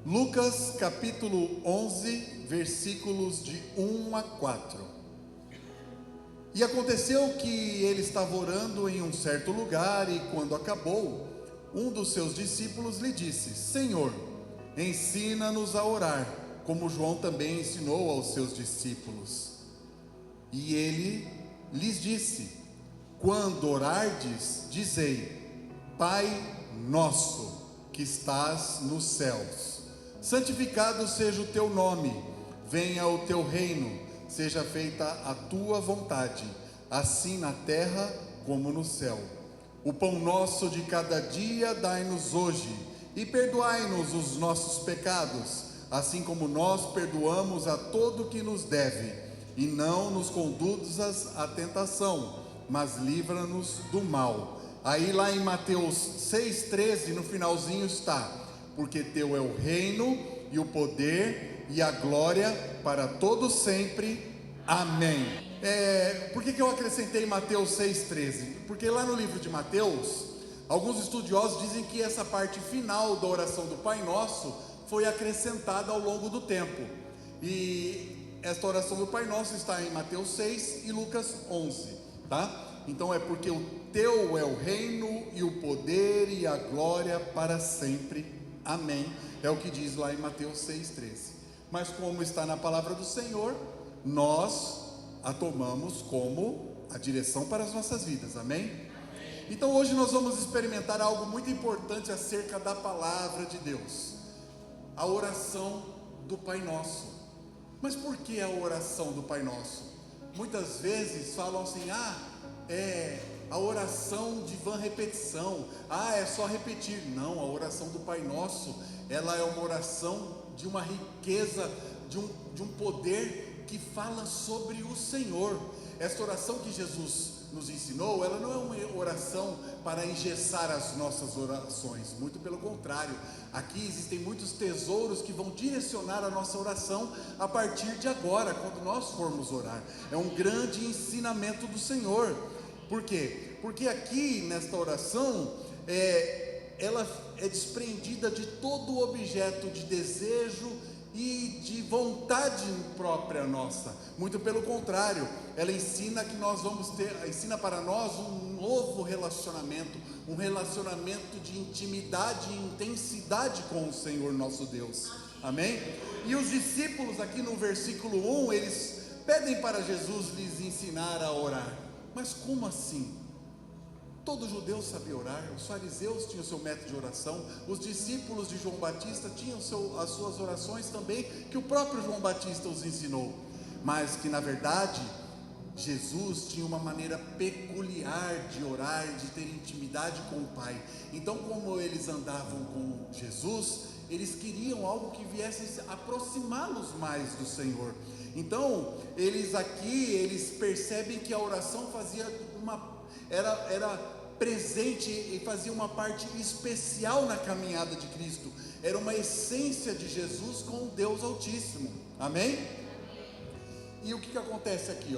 Lucas capítulo 11, versículos de 1 a 4. E aconteceu que ele estava orando em um certo lugar, e quando acabou, um dos seus discípulos lhe disse: Senhor, ensina-nos a orar, como João também ensinou aos seus discípulos. E ele lhes disse: quando orardes, dizei: Pai nosso, que estás nos céus, santificado seja o teu nome, venha o teu reino, seja feita a tua vontade, assim na terra como no céu. O pão nosso de cada dia dai-nos hoje, e perdoai-nos os nossos pecados, assim como nós perdoamos a todo que nos deve, e não nos conduzas à tentação, mas livra-nos do mal. Aí lá em Mateus 6,13, no finalzinho está: porque teu é o reino e o poder e a glória para todos sempre. Amém. Por que eu acrescentei Mateus 6,13? Porque lá no livro de Mateus, alguns estudiosos dizem que essa parte final da oração do Pai Nosso foi acrescentada ao longo do tempo. E esta oração do Pai Nosso está em Mateus 6 e Lucas 11, tá? Então é porque o teu é o reino e o poder e a glória para sempre. Amém. É o que diz lá em Mateus 6,13. Mas como está na palavra do Senhor, nós a tomamos como a direção para as nossas vidas. Amém? Então hoje nós vamos experimentar algo muito importante acerca da palavra de Deus: a oração do Pai Nosso. Mas por que a oração do Pai Nosso? Muitas vezes falam assim: a oração de vã repetição, é só repetir. Não, a oração do Pai Nosso, ela é uma oração de uma riqueza, de um poder que fala sobre o Senhor. Esta oração que Jesus nos ensinou, ela não é uma oração para engessar as nossas orações, muito pelo contrário. Aqui existem muitos tesouros que vão direcionar a nossa oração a partir de agora, quando nós formos orar. É um grande ensinamento do Senhor. Por quê? Porque aqui nesta oração, ela é desprendida de todo objeto de desejo e de vontade própria nossa. Muito pelo contrário, ela ensina para nós um novo relacionamento, um relacionamento de intimidade e intensidade com o Senhor nosso Deus. Amém? E os discípulos aqui no versículo 1, eles pedem para Jesus lhes ensinar a orar. Mas como assim? Todo judeu sabia orar, os fariseus tinham o seu método de oração, os discípulos de João Batista tinham as suas orações também, que o próprio João Batista os ensinou. Mas que na verdade, Jesus tinha uma maneira peculiar de orar, de ter intimidade com o Pai. Então, como eles andavam com Jesus, eles queriam algo que viesse aproximá-los mais do Senhor. Então, eles percebem que a oração era presente e fazia uma parte especial na caminhada de Cristo. Era uma essência de Jesus com o Deus Altíssimo. Amém? E o que acontece aqui,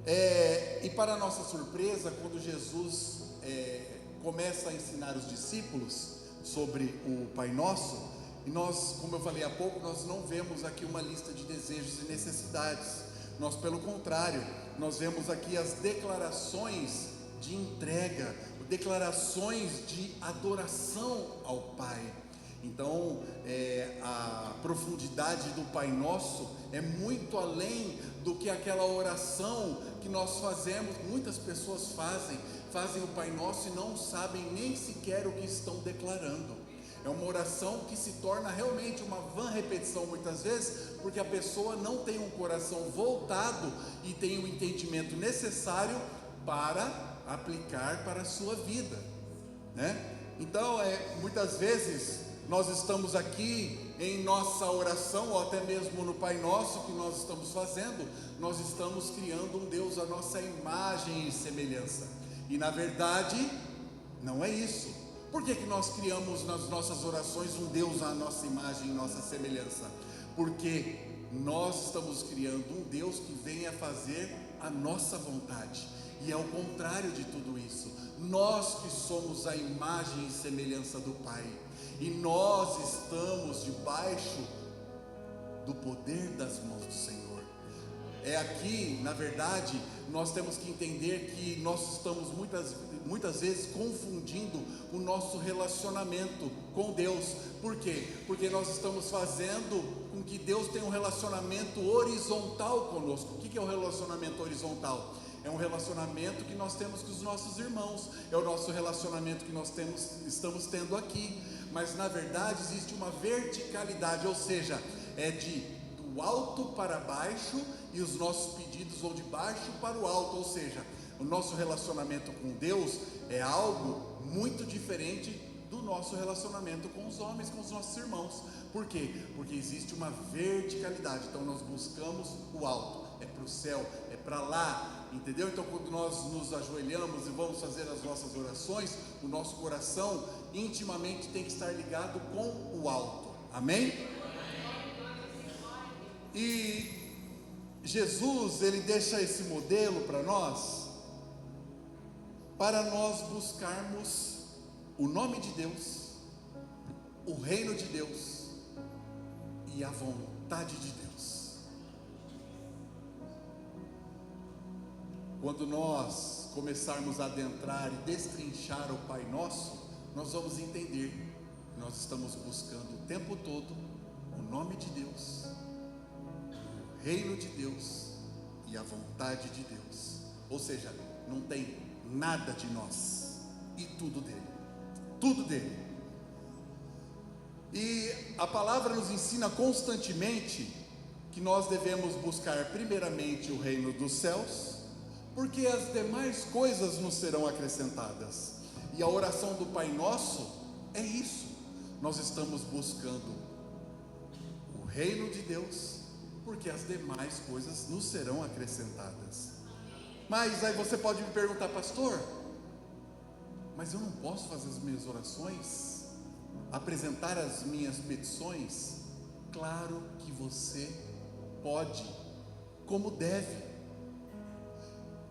e para nossa surpresa, quando Jesus começa a ensinar os discípulos sobre o Pai Nosso, e nós, como eu falei há pouco, nós não vemos aqui uma lista de desejos e necessidades. Nós, pelo contrário, nós vemos aqui as declarações de entrega, declarações de adoração ao Pai. Então, a profundidade do Pai Nosso é muito além do que aquela oração que nós fazemos. Muitas pessoas fazem o Pai Nosso e não sabem nem sequer o que estão declarando. É uma oração que se torna realmente uma vã repetição muitas vezes, porque a pessoa não tem um coração voltado e tem o entendimento necessário para aplicar para a sua vida, né? Então, muitas vezes nós estamos aqui em nossa oração, ou até mesmo no Pai Nosso que nós estamos fazendo, nós estamos criando um Deus à nossa imagem e semelhança, e na verdade não é isso. Por que nós criamos nas nossas orações um Deus à nossa imagem e nossa semelhança? Porque nós estamos criando um Deus que venha fazer a nossa vontade. E é o contrário de tudo isso. Nós que somos a imagem e semelhança do Pai. e nós estamos debaixo do poder das mãos do Senhor. É aqui, na verdade, nós temos que entender que nós estamos muitas vezes confundindo o nosso relacionamento com Deus. Por quê? Porque nós estamos fazendo com que Deus tenha um relacionamento horizontal conosco. O que é o relacionamento horizontal? É um relacionamento que nós temos com os nossos irmãos, é o nosso relacionamento que nós estamos tendo aqui, mas na verdade existe uma verticalidade, ou seja, é do alto para baixo, e os nossos pedidos vão de baixo para o alto, ou seja, o nosso relacionamento com Deus é algo muito diferente do nosso relacionamento com os homens, com os nossos irmãos. Por quê? Porque existe uma verticalidade. Então nós buscamos o alto, é para o céu, é para lá, entendeu? Então quando nós nos ajoelhamos e vamos fazer as nossas orações, o nosso coração intimamente tem que estar ligado com o alto, amém? E Jesus, ele deixa esse modelo para nós buscarmos o nome de Deus, o reino de Deus e a vontade de Deus. Quando nós começarmos a adentrar e destrinchar o Pai Nosso, nós vamos entender que nós estamos buscando o tempo todo o nome de Deus, o reino de Deus e a vontade de Deus. Ou seja, não tem nada de nós e tudo dele, tudo dele. E a palavra nos ensina constantemente que nós devemos buscar primeiramente o reino dos céus, porque as demais coisas nos serão acrescentadas. E a oração do Pai Nosso é isso. Nós estamos buscando o reino de Deus, porque as demais coisas nos serão acrescentadas. Mas aí você pode me perguntar: pastor, mas eu não posso fazer as minhas orações, apresentar as minhas petições? Claro que você pode, como deve.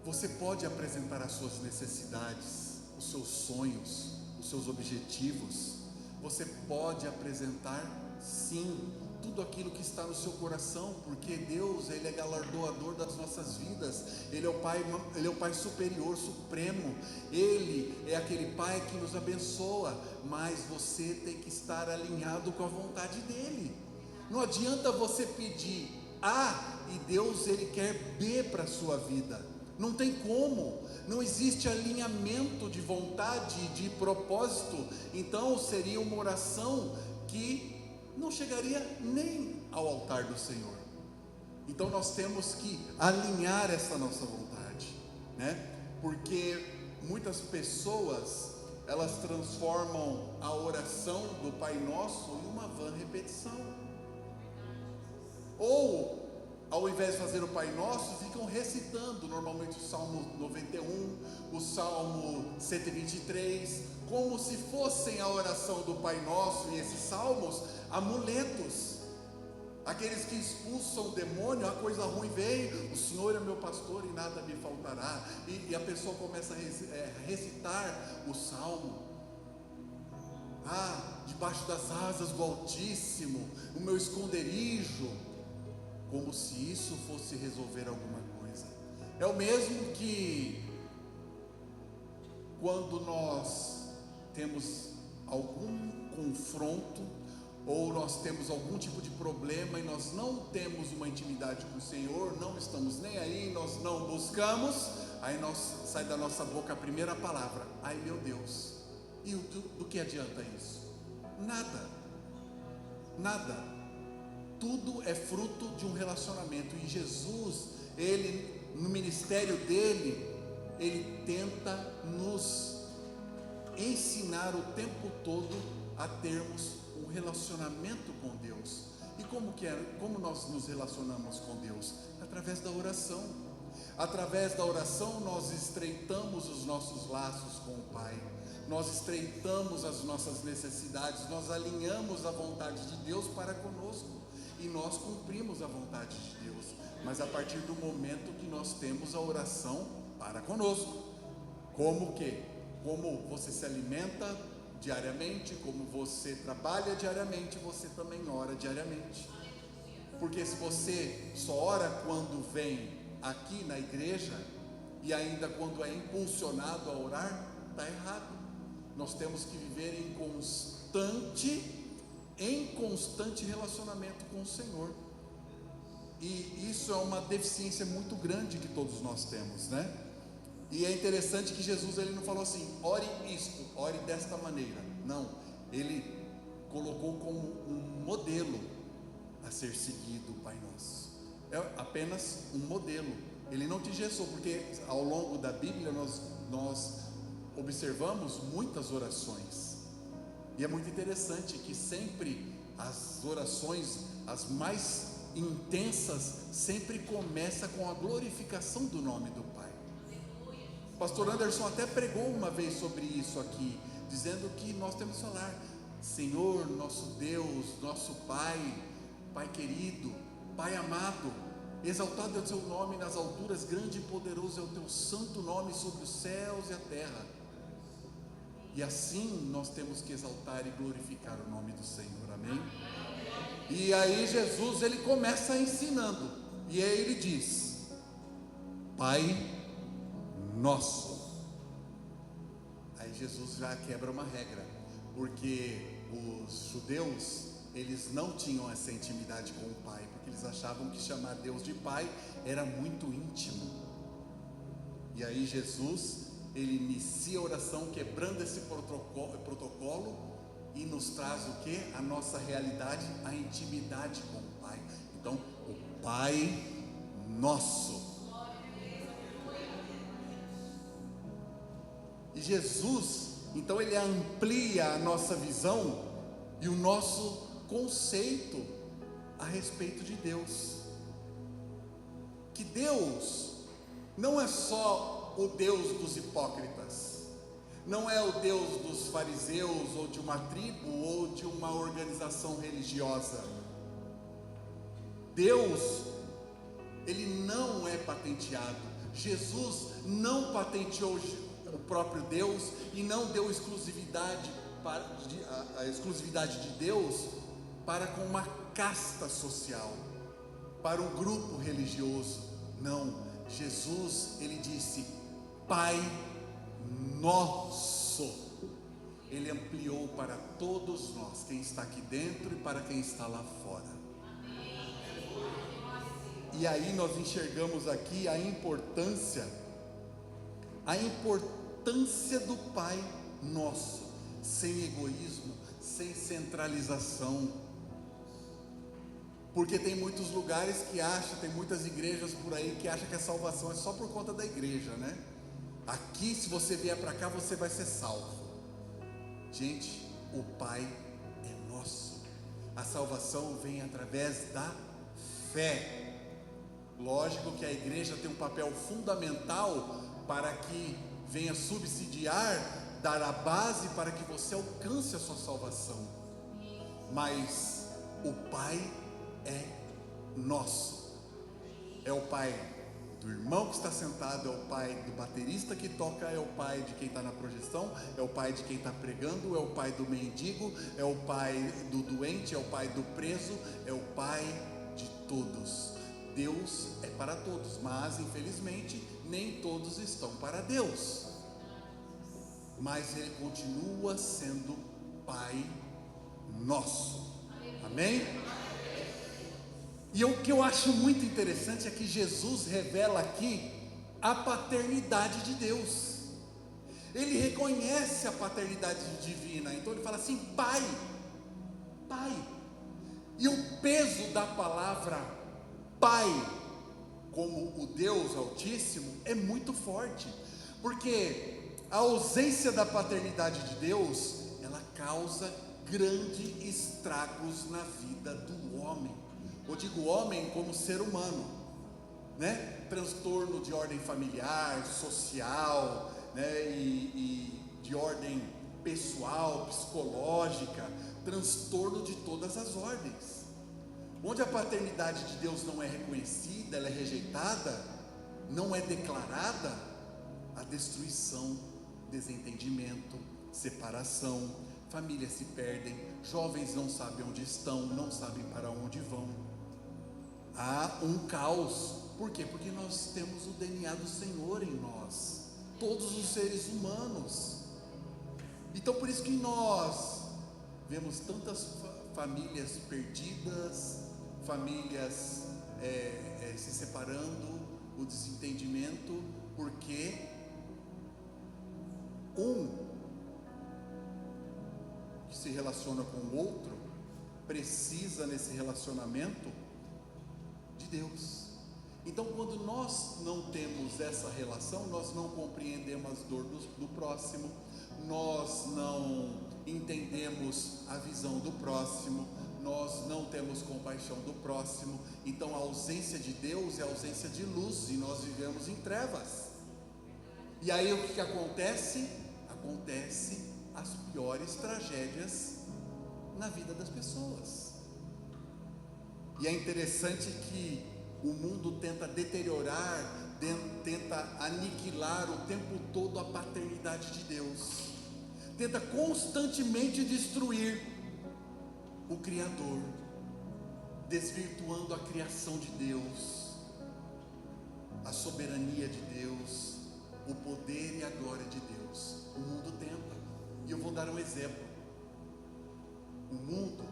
Você pode apresentar as suas necessidades, os seus sonhos, os seus objetivos. Você pode apresentar, sim, tudo aquilo que está no seu coração, porque Deus, Ele é galardoador das nossas vidas. Ele é o Pai superior, supremo. Ele é aquele Pai que nos abençoa, mas você tem que estar alinhado com a vontade dEle. Não adianta você pedir A e Deus, Ele quer B para a sua vida. Não tem como, não existe alinhamento de vontade, de propósito. Então seria uma oração que não chegaria nem ao altar do Senhor. Então nós temos que alinhar essa nossa vontade, né? Porque muitas pessoas, elas transformam a oração do Pai Nosso em uma vã repetição. Ou, ao invés de fazer o Pai Nosso, ficam recitando normalmente o Salmo 91, o Salmo 123, como se fossem a oração do Pai Nosso e esses salmos amuletos, aqueles que expulsam o demônio. A coisa ruim veio, o Senhor é meu pastor e nada me faltará, e a pessoa começa a recitar o salmo. Debaixo das asas do Altíssimo, o meu esconderijo, como se isso fosse resolver alguma coisa. É o mesmo que quando nós temos algum confronto, ou nós temos algum tipo de problema e nós não temos uma intimidade com o Senhor, não estamos nem aí, nós não buscamos, aí sai da nossa boca a primeira palavra: ai meu Deus. E do que adianta isso? Nada. Tudo é fruto de um relacionamento. E Jesus, Ele, no ministério dele, Ele tenta nos ensinar o tempo todo a termos um relacionamento com Deus. E como nós nos relacionamos com Deus? Através da oração. Através da oração nós estreitamos os nossos laços com o Pai, nós estreitamos as nossas necessidades, nós alinhamos a vontade de Deus para conosco, e nós cumprimos a vontade de Deus, mas a partir do momento que nós temos a oração para conosco. Como você se alimenta diariamente, como você trabalha diariamente, você também ora diariamente. Porque se você só ora quando vem aqui na igreja e ainda quando é impulsionado a orar, está errado. Nós temos que viver em constante relacionamento com o Senhor. E isso é uma deficiência muito grande que todos nós temos, né? E é interessante que Jesus, ele não falou assim, ore isto, ore desta maneira. Não, ele colocou como um modelo a ser seguido o Pai Nosso. É apenas um modelo. Ele não te engessou, porque ao longo da Bíblia nós observamos muitas orações. E é muito interessante que sempre as orações, as mais intensas, sempre começa com a glorificação do nome do Pai. O pastor Anderson até pregou uma vez sobre isso aqui, dizendo que nós temos que falar: Senhor, nosso Deus, nosso Pai, Pai querido, Pai amado, exaltado é o teu nome nas alturas, grande e poderoso é o teu santo nome sobre os céus e a terra. E assim nós temos que exaltar e glorificar o nome do Senhor, amém? E aí Jesus, ele começa ensinando, e aí ele diz: Pai Nosso. Aí Jesus já quebra uma regra, porque os judeus, eles não tinham essa intimidade com o Pai, porque eles achavam que chamar Deus de Pai era muito íntimo. E aí Jesus, ele inicia a oração quebrando esse protocolo e nos traz o que? A nossa realidade, a intimidade com o Pai. Então, o Pai Nosso. E Jesus, então, ele amplia a nossa visão e o nosso conceito a respeito de Deus. Que Deus não é só o Deus dos hipócritas, não é o Deus dos fariseus, ou de uma tribo, ou de uma organização religiosa. Deus, ele não é patenteado. Jesus não patenteou o próprio Deus e não deu exclusividade a exclusividade de Deus para com uma casta social, para um grupo religioso. Não, Jesus, ele disse Pai Nosso. Ele ampliou para todos nós, quem está aqui dentro e para quem está lá fora. E aí nós enxergamos aqui a importância do Pai Nosso, sem egoísmo, sem centralização. Porque tem muitos lugares que acham, tem muitas igrejas por aí que acham que a salvação é só por conta da igreja, né? Aqui, se você vier para cá, você vai ser salvo. Gente, o Pai é nosso. A salvação vem através da fé. Lógico que a igreja tem um papel fundamental para que venha subsidiar, dar a base para que você alcance a sua salvação. Mas o Pai é nosso. É o Pai do irmão que está sentado, é o Pai do baterista que toca, é o Pai de quem está na projeção, é o Pai de quem está pregando, é o Pai do mendigo, é o Pai do doente, é o Pai do preso, é o Pai de todos. Deus é para todos, mas infelizmente nem todos estão para Deus. Mas Ele continua sendo Pai Nosso. Amém? E o que eu acho muito interessante é que Jesus revela aqui a paternidade de Deus. Ele reconhece a paternidade divina. Então ele fala assim: Pai, Pai. E o peso da palavra Pai, como o Deus Altíssimo, é muito forte, porque a ausência da paternidade de Deus, ela causa grandes estragos na vida do homem. Eu digo homem como ser humano, né? Transtorno de ordem familiar, social, né? E de ordem pessoal, psicológica, transtorno de todas as ordens. Onde a paternidade de Deus não é reconhecida, ela é rejeitada, não é declarada, a destruição, desentendimento, separação, famílias se perdem, jovens não sabem onde estão, não sabem para onde vão. Há um caos. Por quê? Porque nós temos o DNA do Senhor em nós, todos os seres humanos. Então por isso que nós vemos tantas famílias perdidas, famílias se separando, o desentendimento, porque um que se relaciona com o outro precisa nesse relacionamento de Deus. Então quando nós não temos essa relação, nós não compreendemos a dor do próximo, nós não entendemos a visão do próximo, nós não temos compaixão do próximo. Então a ausência de Deus é a ausência de luz, e nós vivemos em trevas. E aí o que acontece? Acontece as piores tragédias na vida das pessoas. E é interessante que o mundo tenta deteriorar, tenta aniquilar o tempo todo a paternidade de Deus, tenta constantemente destruir o Criador, desvirtuando a criação de Deus, a soberania de Deus, o poder e a glória de Deus. O mundo tenta, e eu vou dar um exemplo. O mundo,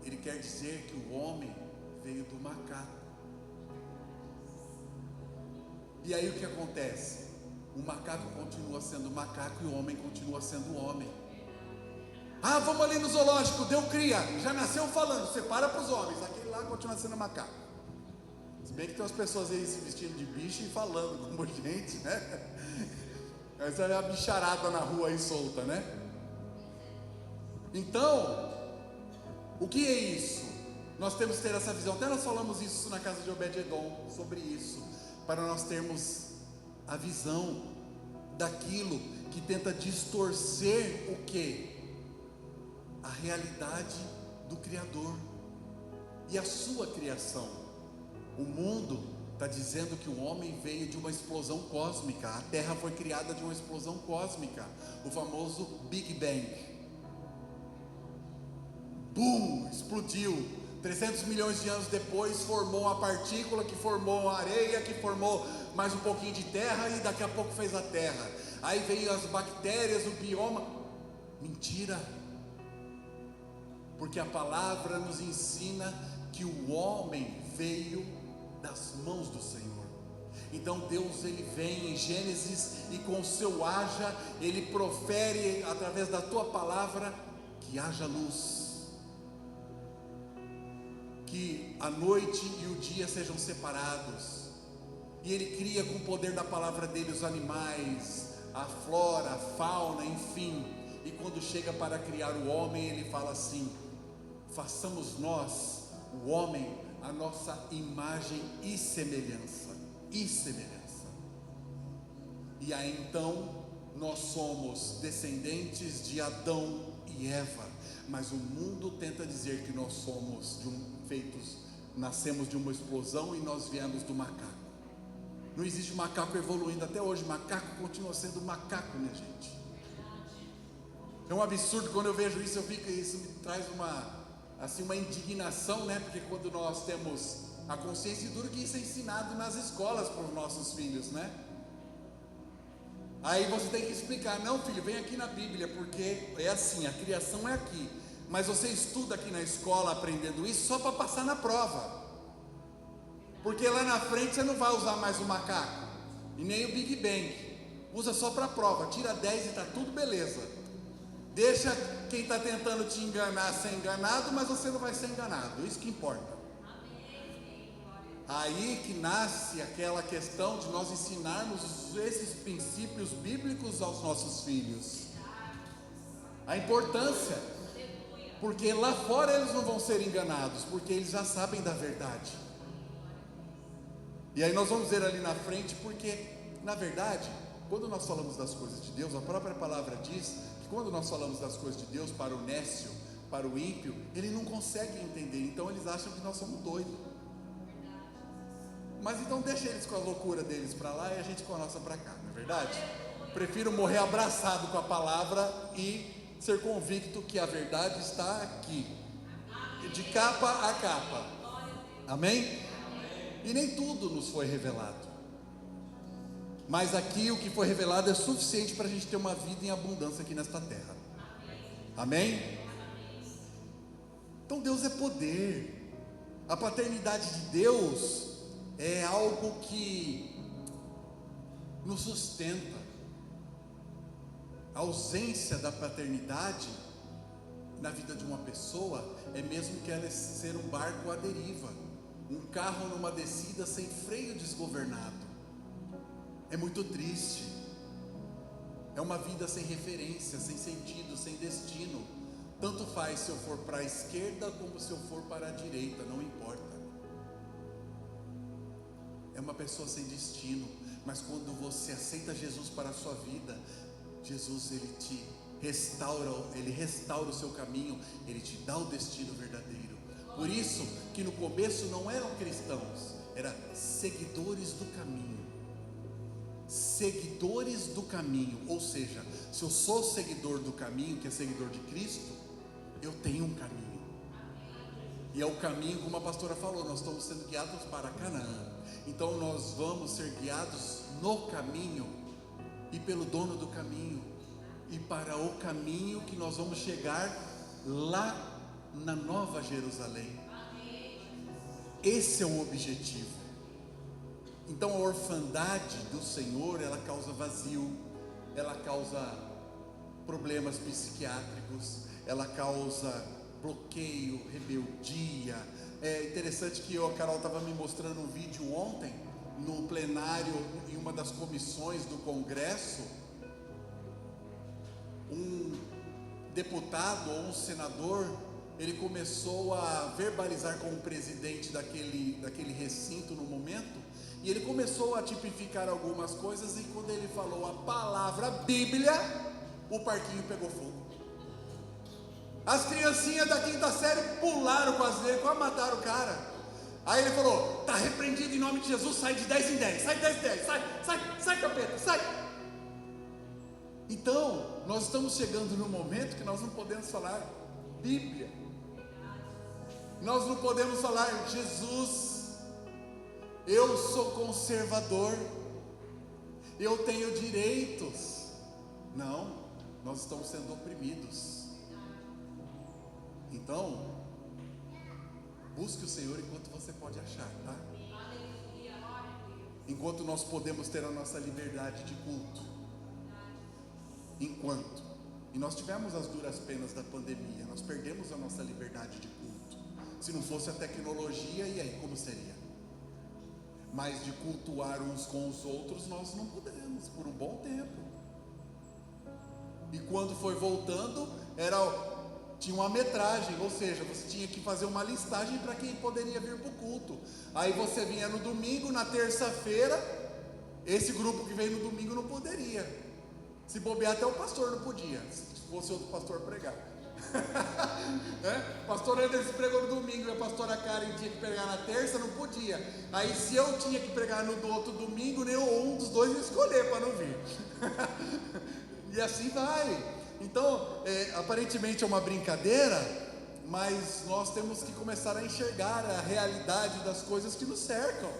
ele quer dizer que o homem veio do macaco. E aí o que acontece? O macaco continua sendo macaco e o homem continua sendo homem. Ah, vamos ali no zoológico, deu cria, já nasceu falando, separa para os homens, aquele lá continua sendo macaco. Se bem que tem umas pessoas aí se vestindo de bicho e falando como gente, né? Essa é a bicharada na rua aí solta, né? Então, o que é isso? Nós temos que ter essa visão. Até nós falamos isso na casa de Obed-Edom, sobre isso, para nós termos a visão daquilo que tenta distorcer o quê? A realidade do Criador e a sua criação. O mundo está dizendo que o homem veio de uma explosão cósmica, a Terra foi criada de uma explosão cósmica, o famoso Big Bang. Bum, explodiu. 300 milhões de anos depois formou uma partícula que formou a areia, que formou mais um pouquinho de terra e daqui a pouco fez a terra. Aí veio as bactérias, o bioma. Mentira! Porque a palavra nos ensina que o homem veio das mãos do Senhor. Então Deus, ele vem em Gênesis e com o seu haja, ele profere através da tua palavra que haja luz, que a noite e o dia sejam separados, e ele cria com o poder da palavra dele os animais, a flora, a fauna, enfim. E quando chega para criar o homem, ele fala assim: façamos nós, o homem, a nossa imagem e semelhança. E aí então nós somos descendentes de Adão e Eva, mas o mundo tenta dizer que nós somos nascemos de uma explosão e nós viemos do macaco. Não existe macaco evoluindo até hoje, macaco continua sendo macaco, minha gente. É um absurdo quando eu vejo isso, isso me traz uma indignação, né? Porque quando nós temos a consciência dura que isso é ensinado nas escolas para os nossos filhos, né? Aí você tem que explicar: não, filho, vem aqui na Bíblia, porque é assim, a criação é aqui, mas você estuda aqui na escola aprendendo isso só para passar na prova, porque lá na frente você não vai usar mais o macaco e nem o Big Bang, usa só para prova, tira 10 e está tudo beleza. Deixa quem está tentando te enganar ser enganado, mas você não vai ser enganado, isso que importa. Aí que nasce aquela questão de nós ensinarmos esses princípios bíblicos aos nossos filhos, a importância, porque lá fora eles não vão ser enganados, porque eles já sabem da verdade. E aí nós vamos ver ali na frente, porque na verdade, quando nós falamos das coisas de Deus, a própria palavra diz que quando nós falamos das coisas de Deus para o nécio, para o ímpio, ele não consegue entender, então eles acham que nós somos doidos. Mas então deixa eles com a loucura deles para lá e a gente com a nossa para cá, não é verdade? Prefiro morrer abraçado com a palavra e ser convicto que a verdade está aqui, de capa a capa. Amém? E nem tudo nos foi revelado, mas aqui o que foi revelado é suficiente para a gente ter uma vida em abundância aqui nesta terra. Amém? Então Deus é poder. A paternidade de Deus é algo que nos sustenta. A ausência da paternidade na vida de uma pessoa é mesmo que ela ser um barco à deriva, um carro numa descida sem freio, desgovernado. É muito triste. É uma vida sem referência, sem sentido, sem destino. Tanto faz se eu for para a esquerda como se eu for para a direita, não importa. É uma pessoa sem destino. Mas quando você aceita Jesus para a sua vida, Jesus, ele te restaura, ele restaura o seu caminho, ele te dá o destino verdadeiro. Por isso que no começo não eram cristãos, eram seguidores do caminho. Seguidores do caminho, ou seja, se eu sou seguidor do caminho, que é seguidor de Cristo, eu tenho um caminho. E é o caminho, como a pastora falou, nós estamos sendo guiados para Canaã. Então nós vamos ser guiados no caminho e pelo dono do caminho, e para o caminho que nós vamos chegar lá na Nova Jerusalém. Esse é o objetivo. Então a orfandade do Senhor, ela causa vazio, ela causa problemas psiquiátricos, ela causa bloqueio, rebeldia. É interessante que a Carol estava me mostrando um vídeo ontem, no plenário, em uma das comissões do Congresso, um deputado ou um senador, ele começou a verbalizar com o presidente daquele recinto no momento, e ele começou a tipificar algumas coisas, e quando ele falou a palavra Bíblia, o parquinho pegou fogo. As criancinhas da quinta série pularam quase nele, quase mataram o cara. Aí ele falou: está repreendido em nome de Jesus, sai de 10 em 10, sai de 10 em 10, sai capeta, sai. Então, nós estamos chegando no momento que nós não podemos falar Bíblia, nós não podemos falar Jesus, eu sou conservador, eu tenho direitos. Não, nós estamos sendo oprimidos. Então, busque o Senhor enquanto você pode achar, tá? Enquanto nós podemos ter a nossa liberdade de culto. Enquanto. E nós tivemos as duras penas da pandemia, nós perdemos a nossa liberdade de culto. Se não fosse a tecnologia, e aí como seria? Mas de cultuar uns com os outros, nós não pudemos, por um bom tempo. E quando foi voltando, tinha uma metragem, ou seja, você tinha que fazer uma listagem para quem poderia vir para o culto. Aí você vinha no domingo, na terça-feira, esse grupo que veio no domingo não poderia. Se bobear, até o pastor não podia, se fosse outro pastor pregar. O pastor Anderson pregou no domingo, e a pastora Karen tinha que pregar na terça, não podia. Aí se eu tinha que pregar no outro domingo, nenhum dos dois ia escolher para não vir. E assim vai. Então, aparentemente é uma brincadeira, mas nós temos que começar a enxergar a realidade das coisas que nos cercam.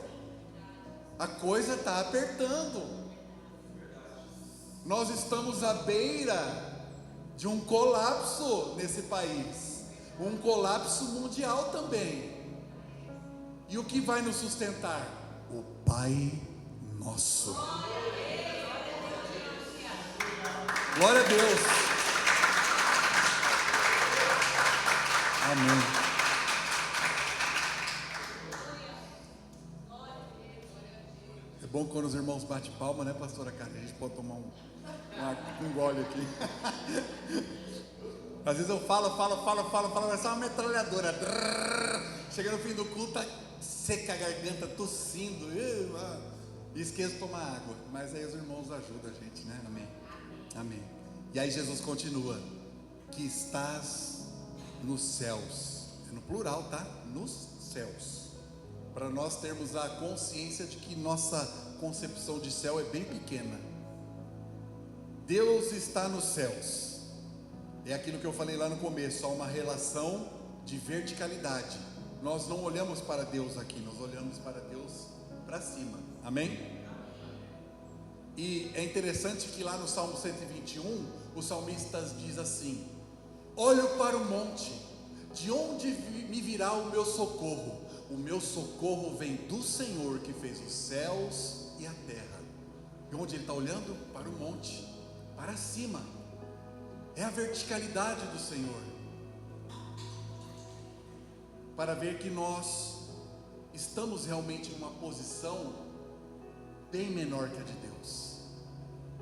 A coisa está apertando. Nós estamos à beira de um colapso nesse país, um colapso mundial também. E o que vai nos sustentar? O Pai Nosso. Glória a Deus. Amém. É bom quando os irmãos batem palma, né, pastora Karen? A gente pode tomar um gole aqui. Às vezes eu falo, vai ser uma metralhadora. Chega no fim do culto, tá seca a garganta, tossindo, e esqueço de tomar água. Mas aí os irmãos ajudam a gente, né? Amém. Amém. E aí Jesus continua: que estás nos céus. É no plural, tá? Nos céus. Para nós termos a consciência de que nossa concepção de céu é bem pequena. Deus está nos céus. É aquilo que eu falei lá no começo, há uma relação de verticalidade. Nós não olhamos para Deus aqui, nós olhamos para Deus para cima. Amém? E é interessante que lá no Salmo 121, o salmista diz assim: olho para o monte, de onde me virá o meu socorro? O meu socorro vem do Senhor que fez os céus e a terra. E onde ele está olhando? Para o monte, para cima. É a verticalidade do Senhor, para ver que nós estamos realmente em uma posição bem menor que a de Deus.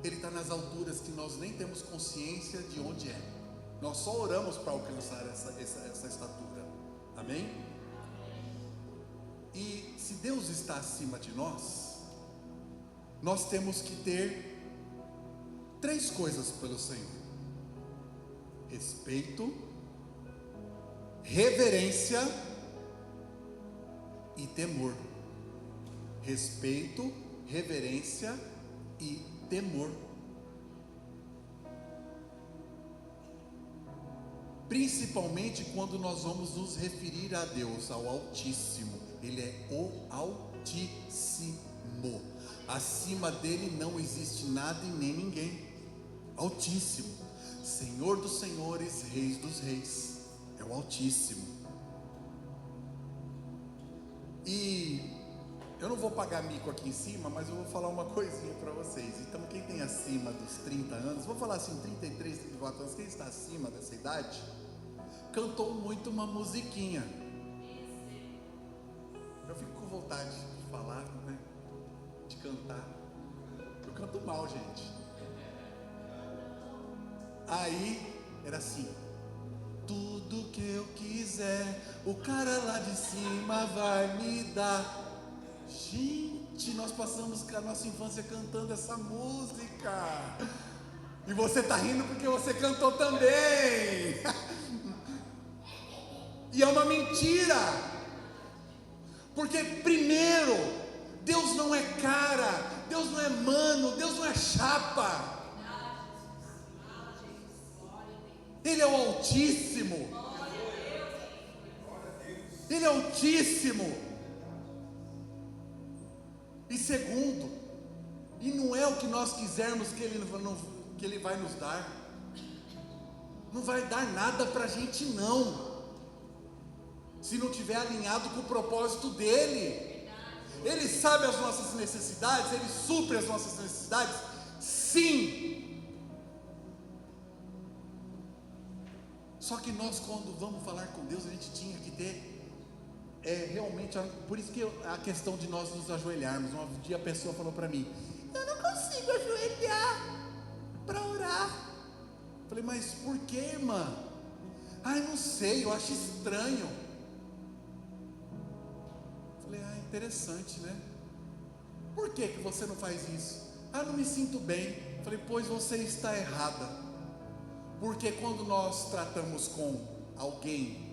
Ele está nas alturas que nós nem temos consciência de onde é. Nós só oramos para alcançar essa estatura. Amém? E se Deus está acima de nós, nós temos que ter 3 coisas pelo Senhor: respeito, reverência e temor. Respeito, reverência e temor. Principalmente quando nós vamos nos referir a Deus, ao Altíssimo. Ele é o Altíssimo. Acima dele não existe nada e nem ninguém. Altíssimo, Senhor dos senhores, Reis dos reis. É o Altíssimo. E eu não vou pagar mico aqui em cima, mas eu vou falar uma coisinha para vocês. Então, quem tem acima dos 30 anos, vou falar assim, 33, 34 anos, quem está acima dessa idade, cantou muito uma musiquinha. Eu fico com vontade de falar, né? De cantar. Eu canto mal, gente. Aí, era assim: tudo que eu quiser, o cara lá de cima vai me dar. Gente, nós passamos a nossa infância cantando essa música. E você está rindo porque você cantou também. E é uma mentira. Porque primeiro, Deus não é cara, Deus não é mano, Deus não é chapa. Ele é o Altíssimo. Ele é Altíssimo. E segundo, e não é o que nós quisermos que Ele vai nos dar. Não vai dar nada para a gente não, se não estiver alinhado com o propósito dEle. Ele sabe as nossas necessidades, Ele supre as nossas necessidades, sim. Só que nós, quando vamos falar com Deus, a gente tinha que ter realmente, por isso que a questão de nós nos ajoelharmos. Um dia a pessoa falou para mim: eu não consigo ajoelhar para orar. Falei: mas por que, irmã? Ai, não sei, eu acho estranho. Falei: ah, interessante, né? Por que você não faz isso? Ah, não me sinto bem. Falei: pois você está errada. Porque quando nós tratamos com alguém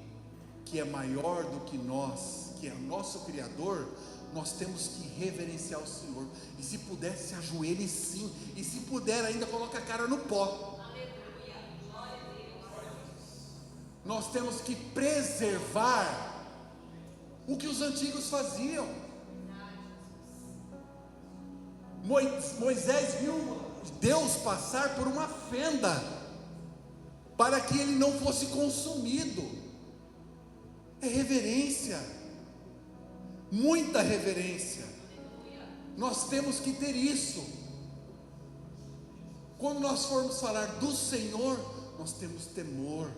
que é maior do que nós, que é o nosso Criador, nós temos que reverenciar o Senhor. E se puder, se ajoelhe sim. E se puder ainda, coloque a cara no pó. Nós temos que preservar o que os antigos faziam. Moisés viu Deus passar por uma fenda para que ele não fosse consumido. É reverência, muita reverência. Nós temos que ter isso. Quando nós formos falar do Senhor, nós temos temor.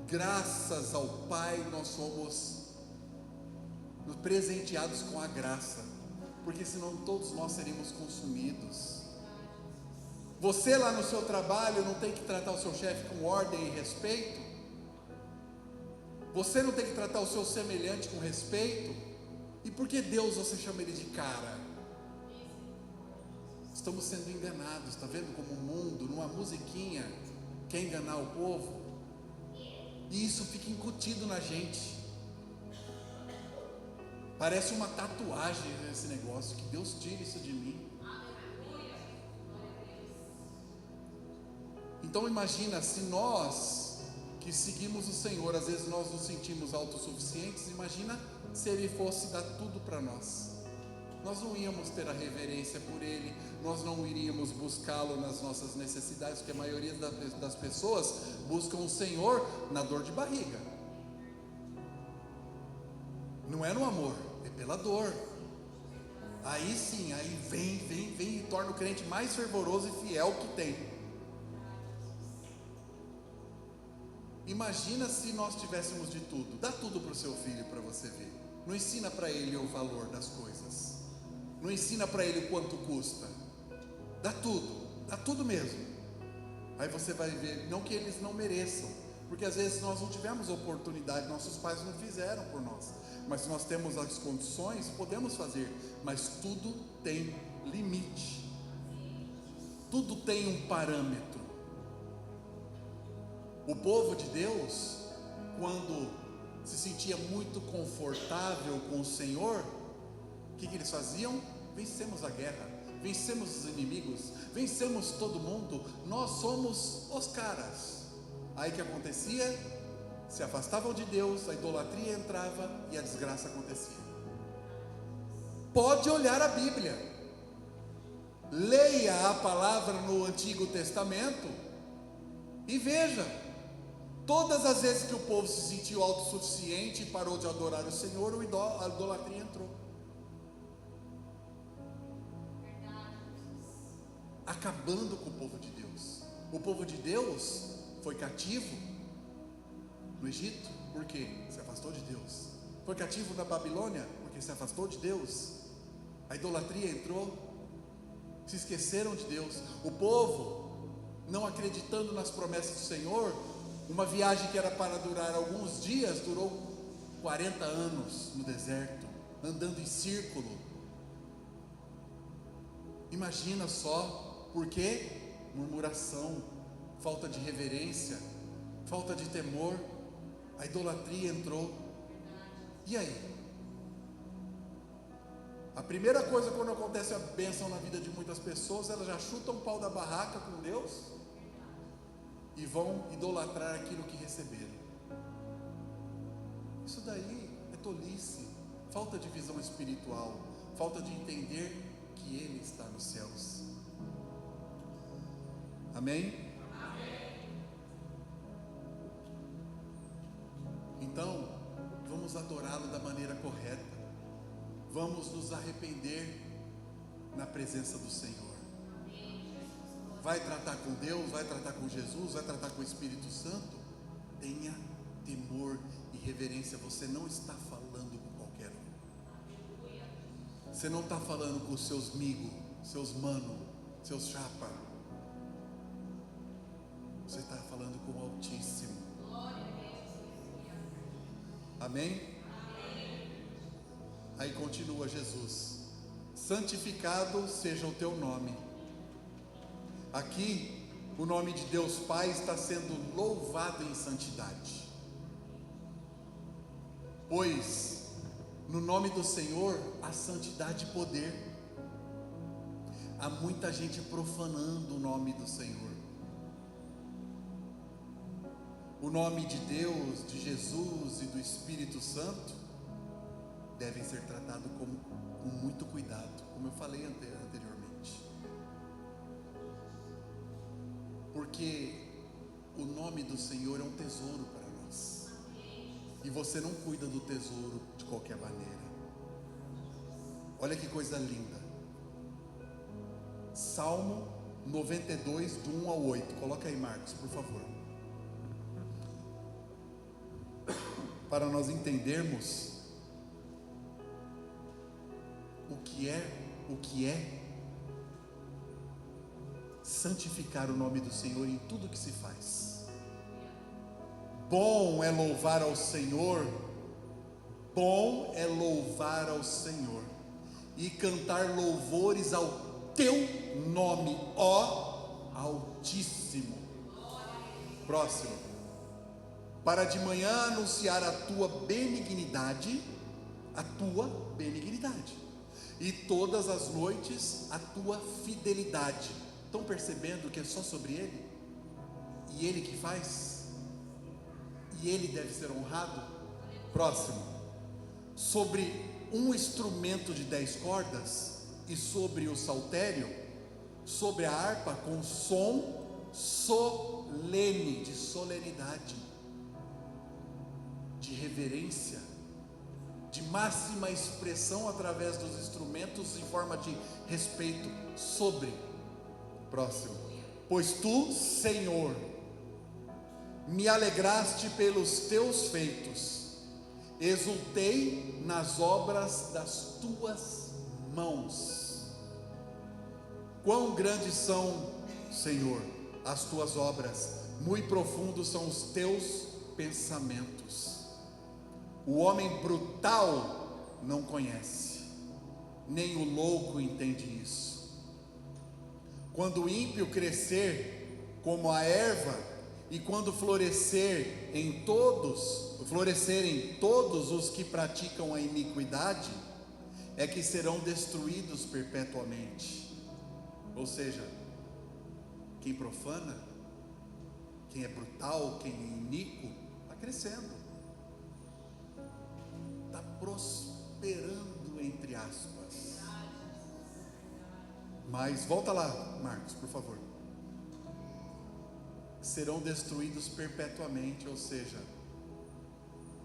Graças ao Pai, nós somos presenteados com a graça, porque senão todos nós seríamos consumidos. Você lá no seu trabalho não tem que tratar o seu chefe com ordem e respeito? Você não tem que tratar o seu semelhante com respeito? E por que Deus você chama ele de cara? Estamos sendo enganados. Está vendo como o mundo, numa musiquinha, quer enganar o povo? E isso fica incutido na gente. Parece uma tatuagem esse negócio. Que Deus tire isso de mim. Então imagina, se nós que seguimos o Senhor, às vezes nós nos sentimos autossuficientes, imagina se Ele fosse dar tudo para nós. Nós não íamos ter a reverência por Ele, nós não iríamos buscá-lo nas nossas necessidades, porque a maioria das pessoas buscam o Senhor na dor de barriga. Não é no amor, é pela dor. Aí sim, aí vem e torna o crente mais fervoroso e fiel que tem. Imagina se nós tivéssemos de tudo. Dá tudo para o seu filho para você ver. Não ensina para ele o valor das coisas. Não ensina para ele quanto custa. Dá tudo mesmo. Aí você vai ver, não que eles não mereçam, porque às vezes nós não tivemos oportunidade, nossos pais não fizeram por nós. Mas se nós temos as condições, podemos fazer. Mas tudo tem limite. Tudo tem um parâmetro. O povo de Deus, quando se sentia muito confortável com o Senhor, o que eles faziam? Vencemos a guerra, vencemos os inimigos, vencemos todo mundo, nós somos os caras. Aí o que acontecia? Se afastavam de Deus, a idolatria entrava e a desgraça acontecia. Pode olhar a Bíblia, leia a palavra no Antigo Testamento e veja, todas as vezes que o povo se sentiu autossuficiente e parou de adorar o Senhor, a idolatria entrou. Acabando com o povo de Deus. O povo de Deus foi cativo no Egito, porque se afastou de Deus. Foi cativo na Babilônia, porque se afastou de Deus. A idolatria entrou, se esqueceram de Deus. O povo, não acreditando nas promessas do Senhor, uma viagem que era para durar alguns dias, durou 40 anos no deserto, andando em círculo. Imagina só. Por quê? Murmuração, falta de reverência, falta de temor, a idolatria entrou. E aí? A primeira coisa quando acontece a bênção na vida de muitas pessoas, elas já chutam o pau da barraca com Deus e vão idolatrar aquilo que receberam. Isso daí é tolice, falta de visão espiritual, falta de entender que Ele está nos céus. Amém? Amém. Então, vamos adorá-lo da maneira correta. Vamos nos arrepender na presença do Senhor. Vai tratar com Deus, vai tratar com Jesus, vai tratar com o Espírito Santo. Tenha temor e reverência. Você não está falando com qualquer um. Você não está falando com os seus amigos, seus mano, seus chapa. Você está falando com o Altíssimo. Amém? Aí continua Jesus: santificado seja o teu nome. Aqui o nome de Deus Pai está sendo louvado em santidade, pois no nome do Senhor há santidade e poder. Há muita gente profanando o nome do Senhor. O nome de Deus, de Jesus e do Espírito Santo devem ser tratados com muito cuidado, como eu falei anteriormente. Porque o nome do Senhor é um tesouro para nós. E você não cuida do tesouro de qualquer maneira. Olha que coisa linda. Salmo 92, do 1 ao 8. Coloca aí, Marcos, por favor. Para nós entendermos o que é santificar o nome do Senhor em tudo que se faz. Bom é louvar ao Senhor, bom é louvar ao Senhor e cantar louvores ao teu nome, ó Altíssimo. Próximo. Para de manhã anunciar a tua benignidade, e todas as noites a tua fidelidade. Estão percebendo que é só sobre Ele? E Ele que faz? E Ele deve ser honrado? Próximo. Sobre um instrumento de 10 cordas e sobre o saltério, sobre a harpa com som solene, de solenidade, de reverência, de máxima expressão através dos instrumentos em forma de respeito. Sobre. Próximo. Pois tu, Senhor, me alegraste pelos teus feitos, exultei nas obras das tuas mãos. Quão grandes são, Senhor, as tuas obras, muito profundos são os teus pensamentos. O homem brutal não conhece, nem o louco entende isso. Quando o ímpio crescer como a erva, e quando florescerem todos os que praticam a iniquidade, é que serão destruídos perpetuamente. Ou seja, quem profana, quem é brutal, quem é iníquo, está crescendo, está prosperando, entre aspas. Mas volta lá, Marcos, por favor. Serão destruídos perpetuamente, ou seja,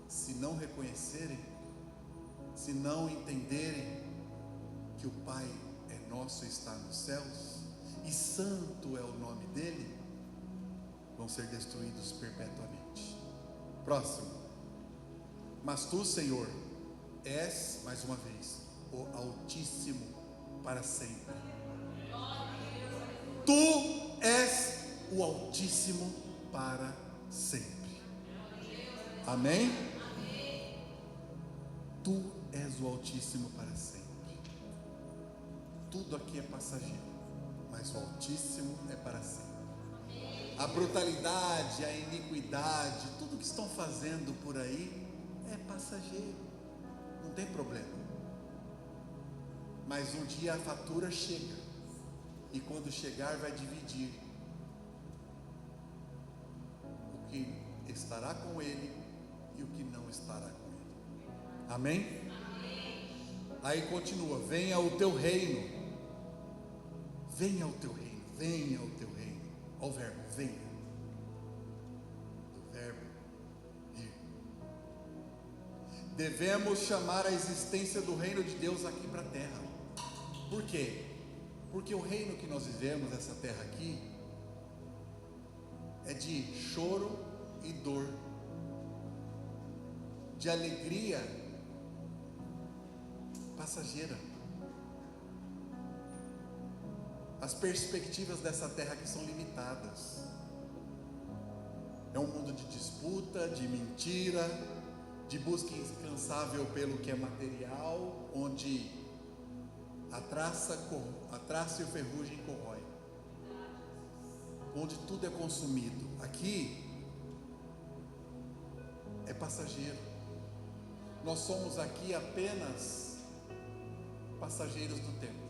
se não reconhecerem, se não entenderem que o Pai é nosso e está nos céus, e santo é o nome dele, vão ser destruídos perpetuamente. Próximo. Mas tu, Senhor, és, mais uma vez, o Altíssimo para sempre. Tu és o Altíssimo para sempre. Amém? Tu és o Altíssimo para sempre. Tudo aqui é passageiro, mas o Altíssimo é para sempre. A brutalidade, a iniquidade, tudo que estão fazendo por aí é passageiro, não tem problema. Mas um dia a fatura chega, e quando chegar vai dividir o que estará com ele e o que não estará com ele. Amém? Aí continua: venha o teu reino, venha o teu reino, venha o teu reino. Olha o verbo, venha, do verbo vir. Devemos chamar a existência do reino de Deus aqui para a terra. Por quê? Porque o reino que nós vivemos, essa terra aqui, é de choro e dor, de alegria passageira. As perspectivas dessa terra aqui são limitadas. É um mundo de disputa, de mentira, de busca incansável pelo que é material, onde a traça e o ferrugem corrói, onde tudo é consumido. Aqui é passageiro. Nós somos aqui apenas passageiros do tempo,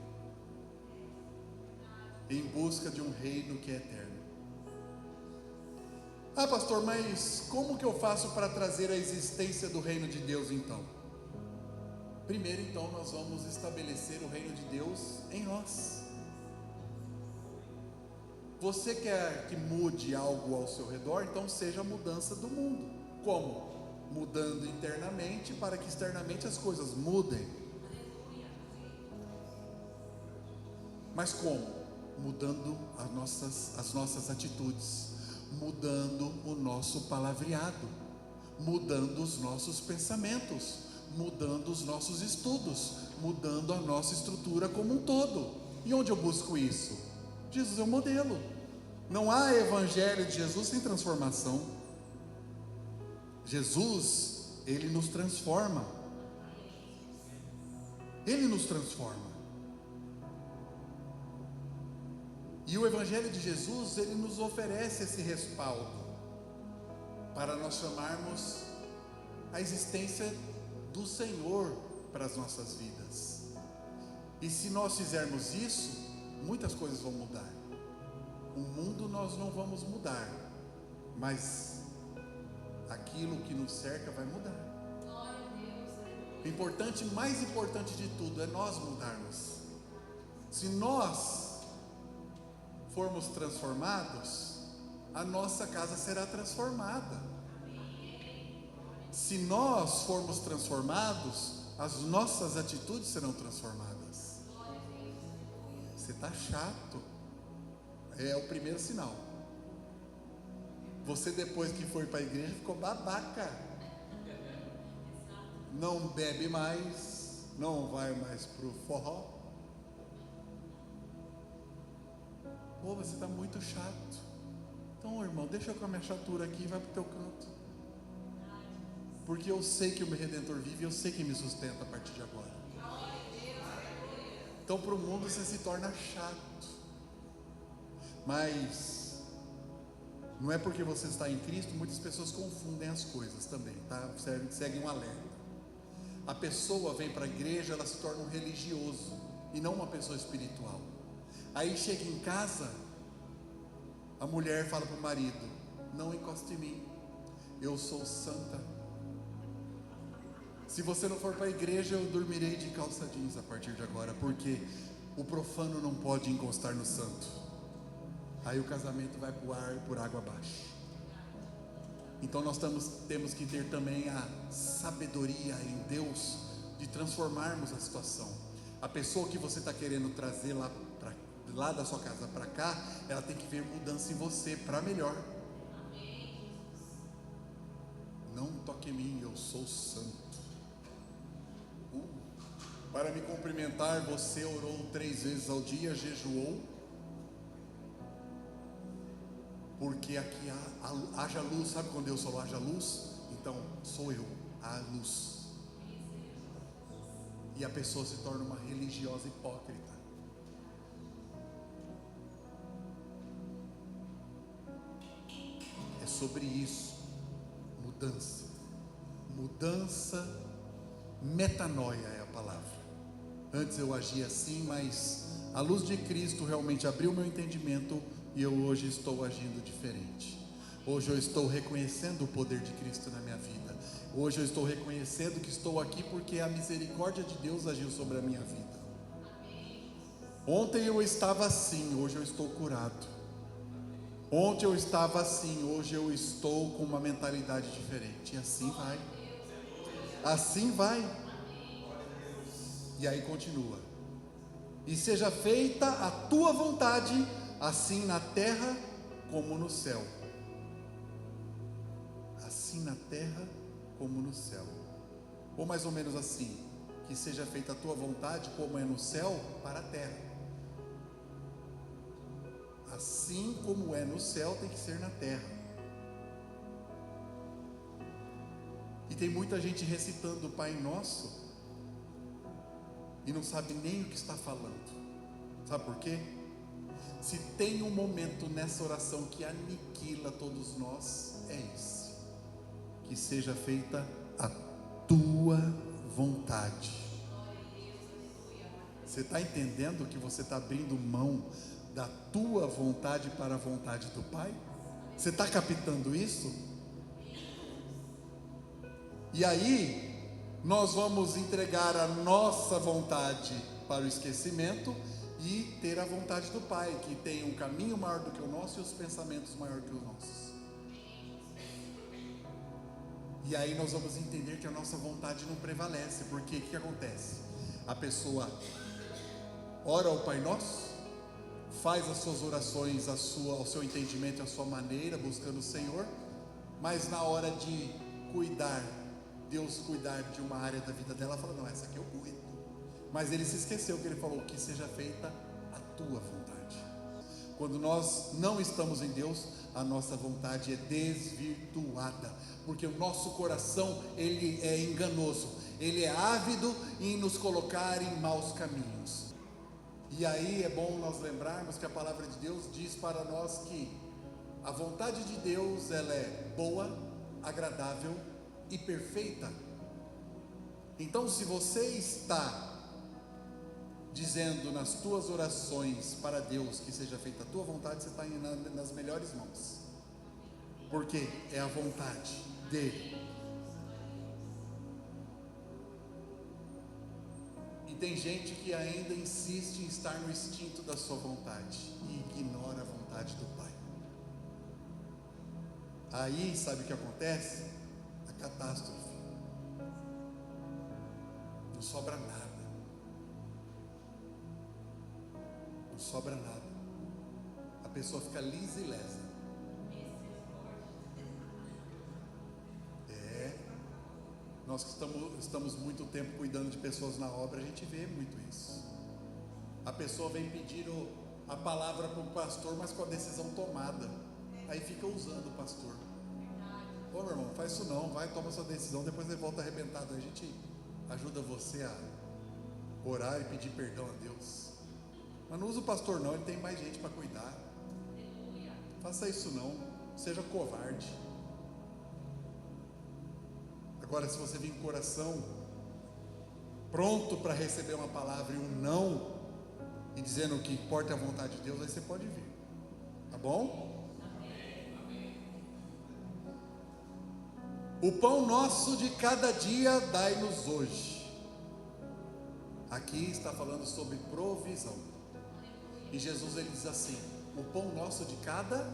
em busca de um reino que é eterno. Ah, pastor, mas como que eu faço para trazer a existência do reino de Deus então? Primeiro, então, nós vamos estabelecer o reino de Deus em nós. Você quer que mude algo ao seu redor? Então seja a mudança do mundo. Como? Mudando internamente, para que externamente as coisas mudem. Mas como? Mudando as nossas atitudes, mudando o nosso palavreado, mudando os nossos pensamentos, mudando os nossos estudos, mudando a nossa estrutura como um todo. E onde eu busco isso? Jesus é o modelo. Não há evangelho de Jesus sem transformação. Jesus, ele nos transforma. Ele nos transforma. E o evangelho de Jesus, ele nos oferece esse respaldo para nós chamarmos a existência do Senhor para as nossas vidas. E se nós fizermos isso, muitas coisas vão mudar. O mundo nós não vamos mudar, mas aquilo que nos cerca vai mudar. O importante, mais importante de tudo, é nós mudarmos. Se nós formos transformados, a nossa casa será transformada. Se nós formos transformados, as nossas atitudes serão transformadas. Você está chato, é o primeiro sinal. Você, depois que foi para a igreja, ficou babaca. Não bebe mais, não vai mais para o forró. Pô, você está muito chato. Então, irmão, deixa eu com a minha chatura aqui e vai para o teu canto. Porque eu sei que o meu Redentor vive, eu sei que me sustenta a partir de agora. Então, para o mundo você se torna chato. Mas não é porque você está em Cristo, muitas pessoas confundem as coisas também, tá? Seguem um alerta. A pessoa vem para a igreja, ela se torna um religioso e não uma pessoa espiritual. Aí chega em casa, a mulher fala para o marido: não encoste em mim, eu sou santa. Se você não for para a igreja, eu dormirei de calça jeans a partir de agora, porque o profano não pode encostar no santo. Aí o casamento vai para o ar e por água abaixo. Então nós temos que ter também a sabedoria em Deus de transformarmos a situação. A pessoa que você está querendo trazer lá da sua casa para cá, ela tem que ver mudança em você para melhor. Não toque em mim, eu sou santo. Para me cumprimentar, você orou 3 vezes ao dia, jejuou. Porque aqui haja luz. Sabe quando Deus falou haja luz? Então sou eu, a luz. E a pessoa se torna uma religiosa hipócrita. É sobre isso. Mudança. Mudança, metanoia é a palavra. Antes eu agia assim, mas a luz de Cristo realmente abriu meu entendimento e eu hoje estou agindo diferente. Hoje eu estou reconhecendo o poder de Cristo na minha vida. Hoje eu estou reconhecendo que estou aqui porque a misericórdia de Deus agiu sobre a minha vida. Ontem eu estava assim, hoje eu estou curado. Ontem eu estava assim, hoje eu estou com uma mentalidade diferente. E assim vai. Assim vai. E aí continua: e seja feita a tua vontade, assim na terra como no céu. Assim na terra como no céu. Ou mais ou menos assim: que seja feita a tua vontade como é no céu, para a terra. Assim como é no céu, tem que ser na terra. E tem muita gente recitando o Pai Nosso e não sabe nem o que está falando. Sabe por quê? Se tem um momento nessa oração que aniquila todos nós, é esse: que seja feita a tua vontade. Você está entendendo que você está abrindo mão da tua vontade para a vontade do Pai? Você está captando isso? E aí nós vamos entregar a nossa vontade para o esquecimento e ter a vontade do Pai, que tem um caminho maior do que o nosso e os pensamentos maior que os nossos. E aí nós vamos entender que a nossa vontade não prevalece, porque o que acontece? A pessoa ora ao Pai Nosso, faz as suas orações ao seu entendimento, à sua maneira, buscando o Senhor, mas na hora de cuidar, Deus cuidar de uma área da vida dela, fala: não, essa aqui eu cuido. Mas ele se esqueceu que ele falou: que seja feita a tua vontade. Quando nós não estamos em Deus, a nossa vontade é desvirtuada, porque o nosso coração, ele é enganoso, ele é ávido em nos colocar em maus caminhos. E aí é bom nós lembrarmos que a palavra de Deus diz para nós que a vontade de Deus, ela é boa, agradável e perfeita. Então, se você está dizendo nas tuas orações para Deus que seja feita a tua vontade, você está nas melhores mãos. porque é a vontade dele. E tem gente que ainda insiste em estar no instinto da sua vontade e ignora a vontade do Pai. Aí, sabe o que acontece? A catástrofe. Não sobra nada. Não sobra nada. A pessoa fica lisa e lesa. Nós que estamos muito tempo cuidando de pessoas na obra, a gente vê muito isso. A pessoa vem pedir a palavra para o pastor, mas com a decisão tomada. Aí fica usando o pastor. Ô meu irmão, faz isso não, vai, toma sua decisão, depois ele volta arrebentado. A gente ajuda você a orar e pedir perdão a Deus. Mas não usa o pastor não, ele tem mais gente para cuidar. Faça isso não, seja covarde. Agora, se você vir com o coração pronto para receber uma palavra e um não, e dizendo que importa a vontade de Deus, aí você pode vir, tá bom? O pão nosso de cada dia dai-nos hoje. Aqui está falando sobre provisão. E Jesus ele diz assim: o pão nosso de cada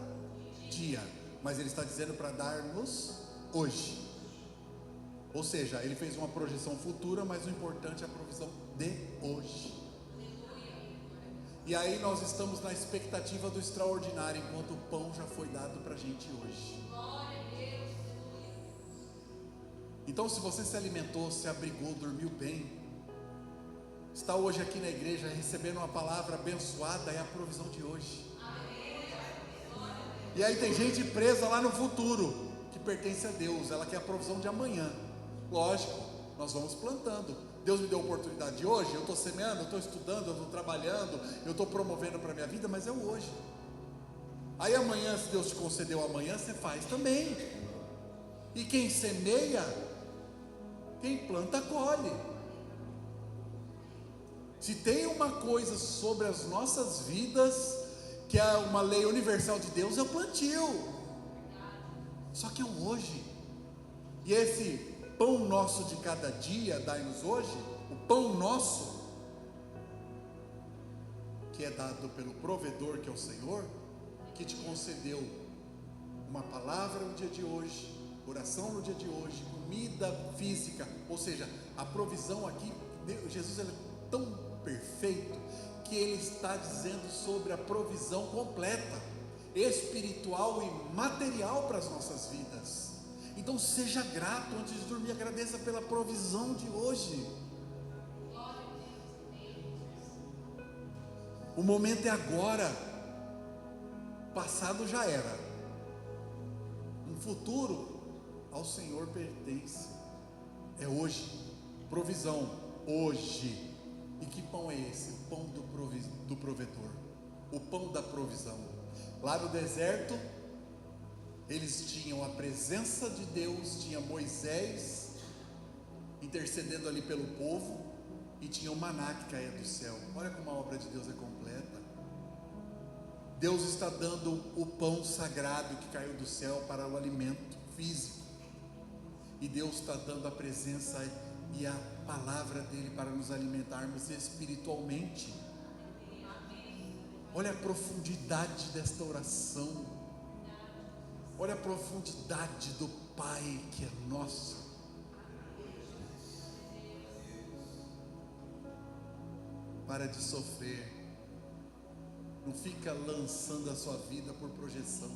dia. Mas ele está dizendo para dar-nos hoje. Ou seja, ele fez uma projeção futura, mas o importante é a provisão de hoje. E aí nós estamos na expectativa do extraordinário, enquanto o pão já foi dado para a gente hoje. Então, se você se alimentou, se abrigou, dormiu bem, está hoje aqui na igreja recebendo uma palavra abençoada, é a provisão de hoje. E aí tem gente presa lá no futuro, que pertence a Deus, ela quer a provisão de amanhã. Lógico, nós vamos plantando. Deus me deu a oportunidade de hoje, eu estou semeando, eu estou estudando, eu estou trabalhando, eu estou promovendo para a minha vida, mas é o hoje. Aí amanhã, se Deus te concedeu amanhã, você faz também. E quem semeia, quem planta, colhe. Se tem uma coisa sobre as nossas vidas, que é uma lei universal de Deus, é o plantio. Só que é o hoje. E esse pão nosso de cada dia, dai-nos hoje, o pão nosso, que é dado pelo provedor, que é o Senhor, que te concedeu uma palavra no dia de hoje, oração no dia de hoje, comida física, ou seja, a provisão aqui, Jesus ele é tão perfeito, que ele está dizendo sobre a provisão completa, espiritual e material para as nossas vidas. Então seja grato antes de dormir, agradeça pela provisão de hoje. O momento é agora, passado já era, um futuro ao Senhor pertence, é hoje, provisão, hoje. E que pão é esse? O pão do provedor, o pão da provisão. Lá no deserto, eles tinham a presença de Deus, tinha Moisés intercedendo ali pelo povo, e tinha o maná que caía do céu. Olha como a obra de Deus é completa. Deus está dando o pão sagrado que caiu do céu para o alimento físico, e Deus está dando a presença e a palavra dele para nos alimentarmos espiritualmente. Olha a profundidade desta oração, olha a profundidade do Pai que é nosso. Para de sofrer, não fica lançando a sua vida por projeção.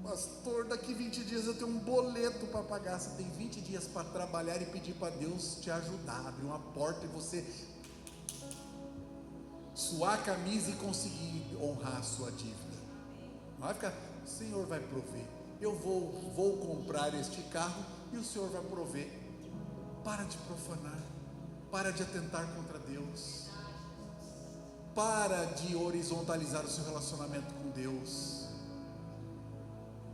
Pastor, daqui 20 dias eu tenho um boleto para pagar. Você tem 20 dias para trabalhar e pedir para Deus te ajudar, abrir uma porta e você suar a camisa e conseguir honrar a sua dívida. Não vai ficar, o Senhor vai prover, eu vou comprar este carro e o Senhor vai prover. Para de profanar, para de atentar contra Deus, para de horizontalizar o seu relacionamento com Deus.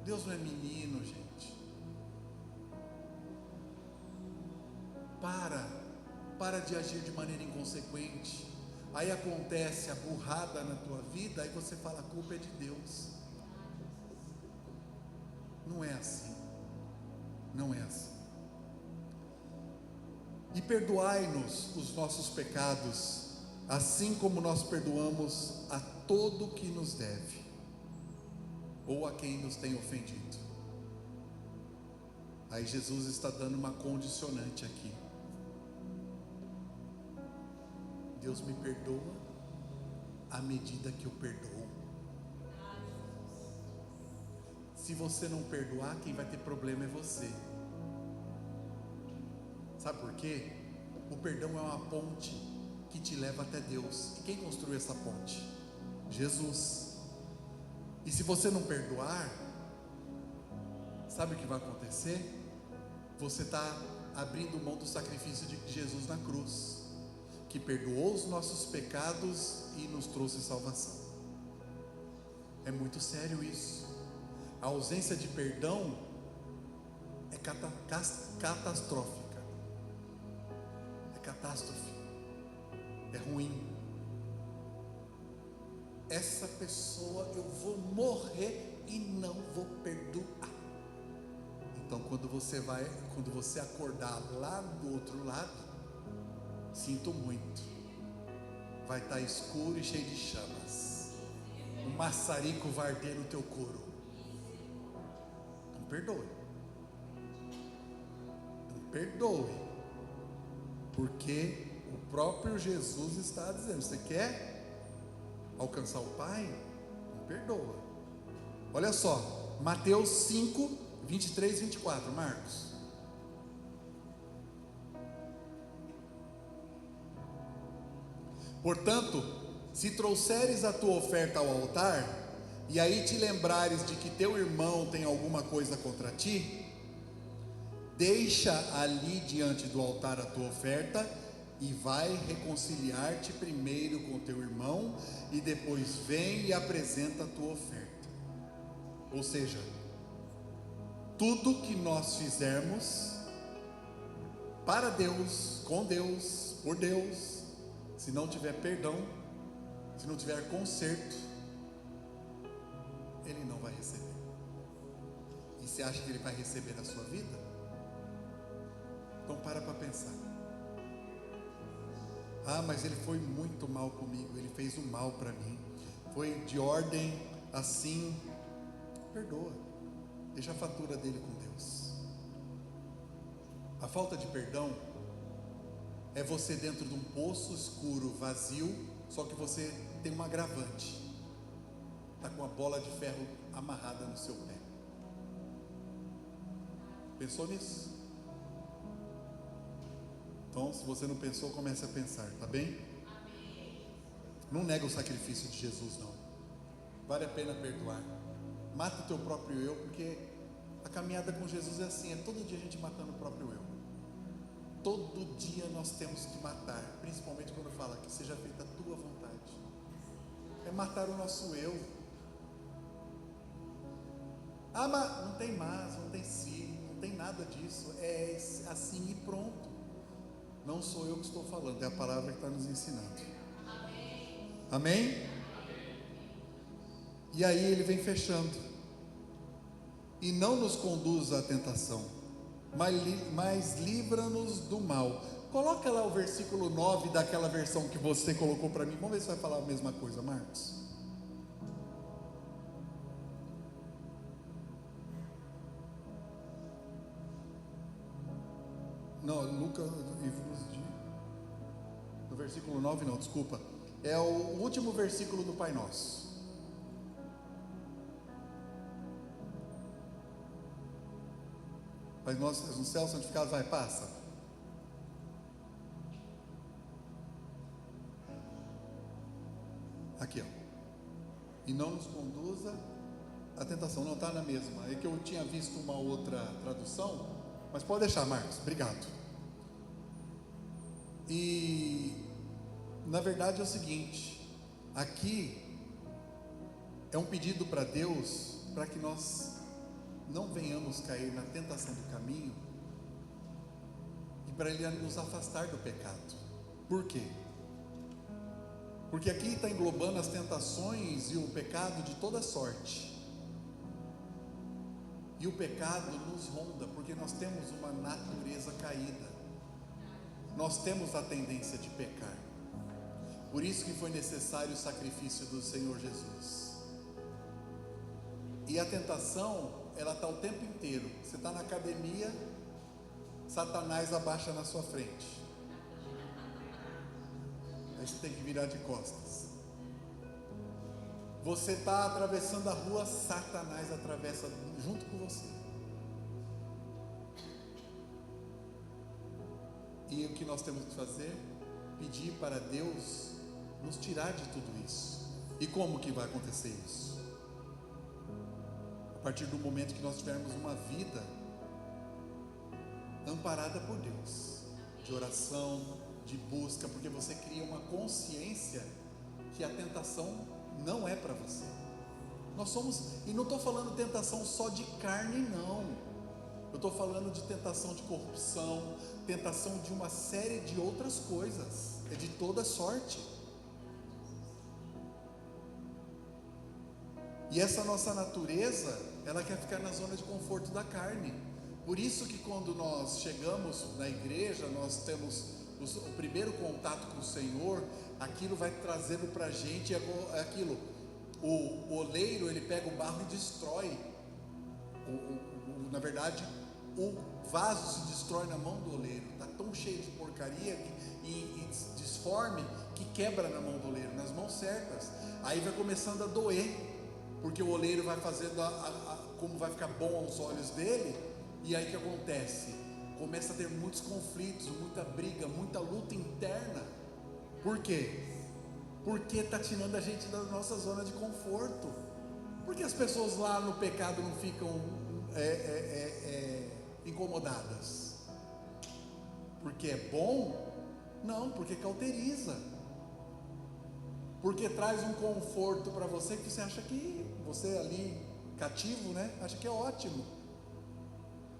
Deus não é menino, gente. Para de agir de maneira inconsequente. Aí acontece a burrada na tua vida, aí você fala, a culpa é de Deus. Não é assim. Não é assim. E perdoai-nos os nossos pecados, assim como nós perdoamos a todo que nos deve, ou a quem nos tem ofendido. Aí Jesus está dando uma condicionante aqui. Deus me perdoa à medida que eu perdoo. Se você não perdoar, quem vai ter problema é você. Sabe por quê? O perdão é uma ponte que te leva até Deus. E quem construiu essa ponte? Jesus. E se você não perdoar, sabe o que vai acontecer? Você está abrindo mão do sacrifício de Jesus na cruz, que perdoou os nossos pecados e nos trouxe salvação. É muito sério isso. A ausência de perdão é catastrófica. É catástrofe. É ruim. Essa pessoa eu vou morrer e não vou perdoar. Então quando você acordar lá do outro lado, sinto muito, vai estar escuro e cheio de chamas, um maçarico vai arder no teu couro. Não perdoe, não perdoe, porque o próprio Jesus está dizendo: você quer alcançar o Pai? Não perdoa. Olha só, Mateus 5, 23 e 24, Marcos. Portanto, se trouxeres a tua oferta ao altar, e aí te lembrares de que teu irmão tem alguma coisa contra ti, deixa ali diante do altar a tua oferta, e vai reconciliar-te primeiro com teu irmão, e depois vem e apresenta a tua oferta. Ou seja, tudo que nós fizermos para Deus, com Deus, por Deus, se não tiver perdão, se não tiver conserto, Ele não vai receber. E você acha que Ele vai receber na sua vida? Então para pensar. Ah, mas ele foi muito mal comigo, ele fez um mal para mim, foi de ordem assim. Perdoa, deixa a fatura dele com Deus. A falta de perdão é você dentro de um poço escuro, vazio, só que você tem um agravante, está com uma bola de ferro amarrada no seu pé. Pensou nisso? Então, se você não pensou, comece a pensar, tá bem? Não nega o sacrifício de Jesus, não. Vale a pena perdoar. Mata o teu próprio eu, porque a caminhada com Jesus é assim, é todo dia a gente matando o próprio eu. Todo dia nós temos que matar, principalmente quando fala que seja feita a tua vontade. É matar o nosso eu. Ah, mas não tem mas, não tem se, não tem nada disso. É assim e pronto. Não sou eu que estou falando, é a palavra que está nos ensinando. Amém? Amém? E aí ele vem fechando. E não nos conduz à tentação, mas livra-nos do mal. Coloca lá o versículo 9 daquela versão que você colocou para mim. Vamos ver se vai falar a mesma coisa, Marcos. Não, Lucas, no versículo 9 não, desculpa. É o último versículo do Pai Nosso. Pai Nosso, no céu, santificado, vai, passa. Aqui, ó. E não nos conduza à tentação. Não está na mesma. É que eu tinha visto uma outra tradução, mas pode deixar, Marcos, obrigado. E na verdade é o seguinte, aqui é um pedido para Deus, para que nós não venhamos cair na tentação do caminho, e para Ele nos afastar do pecado. Por quê? Porque aqui está englobando as tentações e o pecado de toda sorte. E E o pecado nos ronda, porque nós temos uma natureza caída. Nós temos a tendência de pecar. Por isso que foi necessário o sacrifício do Senhor Jesus. E a tentação, ela está o tempo inteiro. Você está na academia, Satanás abaixa na sua frente. Aí você tem que virar de costas. Você está atravessando a rua, Satanás atravessa junto com você. E o que nós temos que fazer? Pedir para Deus nos tirar de tudo isso. E como que vai acontecer isso? A partir do momento que nós tivermos uma vida amparada por Deus, de oração, de busca, porque você cria uma consciência que a tentação não é para você. Nós somos, e não estou falando tentação só de carne, não. Eu estou falando de tentação de corrupção, tentação de uma série de outras coisas, é de toda sorte. E essa nossa natureza, ela quer ficar na zona de conforto da carne. Por isso que quando nós chegamos na igreja, nós temos o primeiro contato com o Senhor, aquilo vai trazendo para a gente aquilo. O oleiro, ele pega o barro e destrói. Na verdade, o vaso se destrói na mão do oleiro. Está tão cheio de porcaria e disforme que quebra na mão do oleiro, nas mãos certas. Aí vai começando a doer, porque o oleiro vai fazendo como vai ficar bom aos olhos dele. E aí o que acontece? Começa a ter muitos conflitos, muita briga, muita luta interna. Por quê? Porque está tirando a gente da nossa zona de conforto. Porque as pessoas lá no pecado não ficam incomodadas? Porque é bom? Não, porque cauteriza. Porque traz um conforto para você que você acha que você ali cativo, né? Acha que é ótimo.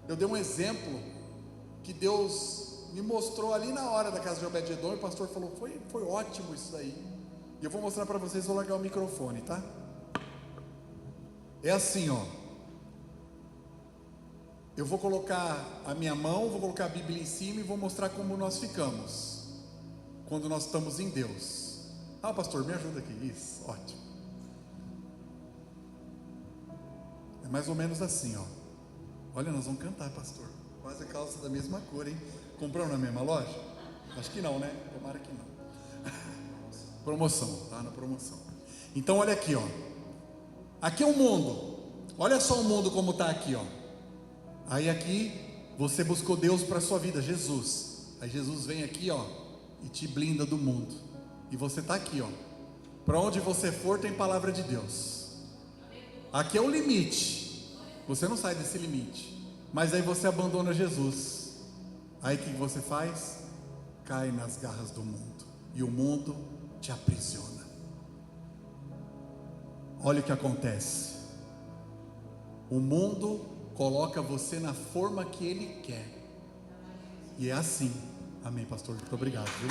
Eu dei um exemplo que Deus me mostrou ali na hora da casa de Obed-Edom, e o pastor falou, foi ótimo isso daí. E eu vou mostrar para vocês, vou largar o microfone, tá? É assim, ó. Eu vou colocar a minha mão, vou colocar a Bíblia em cima e vou mostrar como nós ficamos quando nós estamos em Deus. Ah, pastor, me ajuda aqui. Isso, ótimo. É mais ou menos assim, ó. Olha, nós vamos cantar, pastor. Quase a calça da mesma cor, hein? Compramos na mesma loja? Acho que não, né? Tomara que não. Promoção, tá na promoção. Então olha aqui, ó. Aqui é o mundo. Olha só o mundo como está aqui, ó. Aí aqui você buscou Deus para a sua vida, Jesus. Aí Jesus vem aqui, ó, e te blinda do mundo. E você está aqui, ó. Para onde você for tem palavra de Deus. Aqui é o limite. Você não sai desse limite. Mas aí você abandona Jesus. Aí o que você faz? Cai nas garras do mundo. E o mundo te aprisiona. Olha o que acontece. O mundo coloca você na forma que ele quer. E é assim. Amém, pastor? Muito obrigado, viu?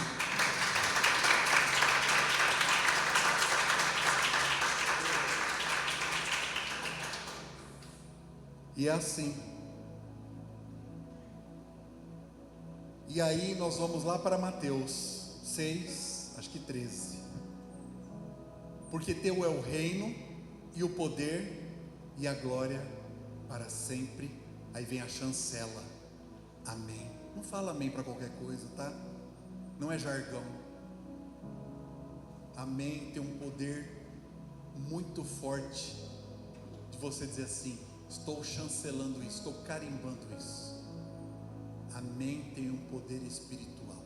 E é assim. E aí nós vamos lá para Mateus 6, acho que 13. Porque teu é o reino e o poder e a glória para sempre. Aí vem a chancela. Amém. Não fala amém para qualquer coisa, tá? Não é jargão. Amém tem um poder muito forte de você dizer assim: estou chancelando isso, estou carimbando isso. Amém tem um poder espiritual.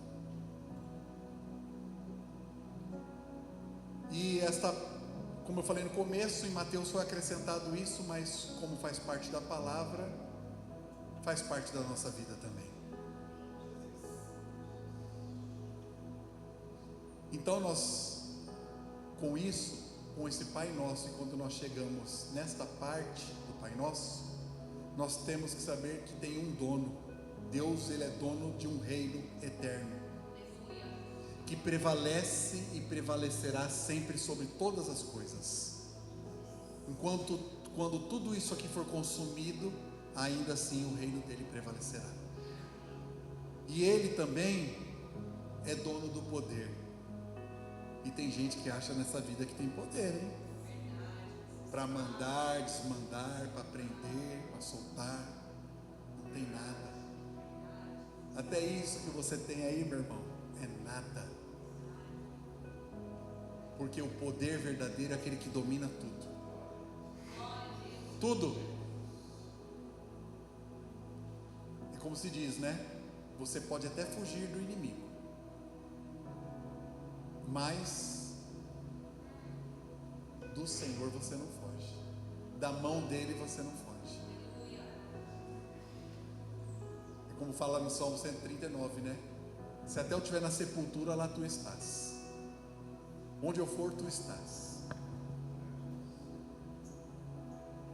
E como eu falei no começo, em Mateus foi acrescentado isso, mas como faz parte da palavra, faz parte da nossa vida também. Então nós, com isso, com esse Pai Nosso, e quando nós chegamos nesta parte do Pai Nosso, nós temos que saber que tem um dono. Deus, Ele é dono de um reino eterno, que prevalece e prevalecerá sempre sobre todas as coisas. Quando tudo isso aqui for consumido, ainda assim o reino dele prevalecerá. E ele também é dono do poder. E tem gente que acha nessa vida que tem poder, hein? Para mandar, desmandar, para prender, para soltar. Não tem nada. Até isso que você tem aí, meu irmão, é nada. Porque o poder verdadeiro é aquele que domina tudo. Tudo. É como se diz, né? Você pode até fugir do inimigo, mas do Senhor você não foge. Da mão dele você não foge. É como fala no Salmo 139, né? Se até eu estiver na sepultura, lá tu estás. Onde eu for, tu estás.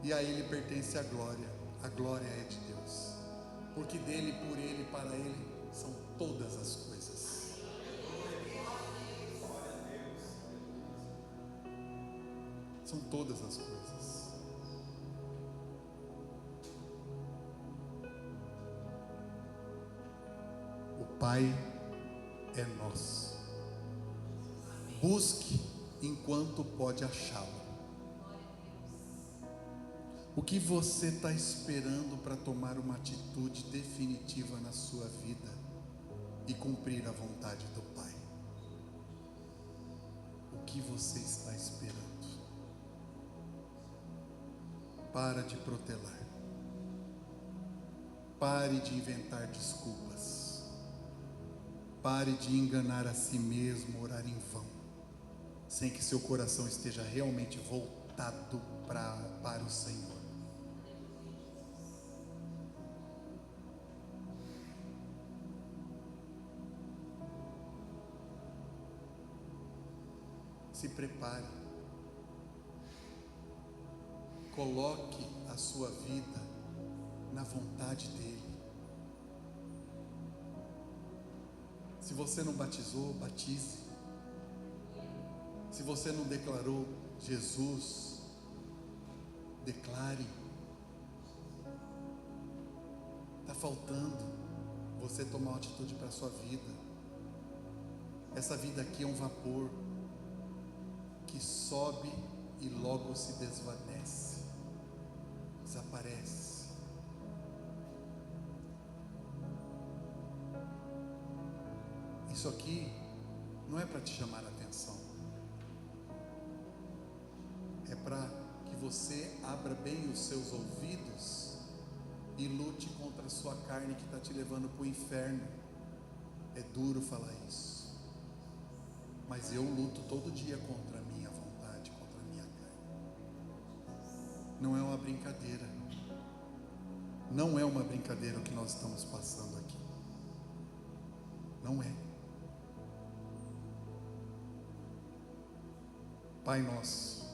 E a ele pertence a glória. A glória é de Deus. Porque dele, por ele, para ele são todas as coisas. São todas as coisas. O Pai é nosso. Busque enquanto pode achá-lo. O que você está esperando para tomar uma atitude definitiva na sua vida e cumprir a vontade do Pai? O que você está esperando? Para de protelar. Pare de inventar desculpas. Pare de enganar a si mesmo, orar em vão, sem que seu coração esteja realmente voltado para o Senhor. Se prepare, coloque a sua vida na vontade dele. Se você não batizou, batize. Se você não declarou Jesus, declare. Está faltando você tomar uma atitude para a sua vida. Essa vida aqui é um vapor que sobe e logo se desvanece, desaparece. Isso aqui não é para te chamar a atenção, é para que você abra bem os seus ouvidos e lute contra a sua carne que está te levando para o inferno. É duro falar isso, mas eu luto todo dia contra a minha vontade, contra a minha carne. Não é uma brincadeira. Não é uma brincadeira o que nós estamos passando aqui. Não é. Pai nosso,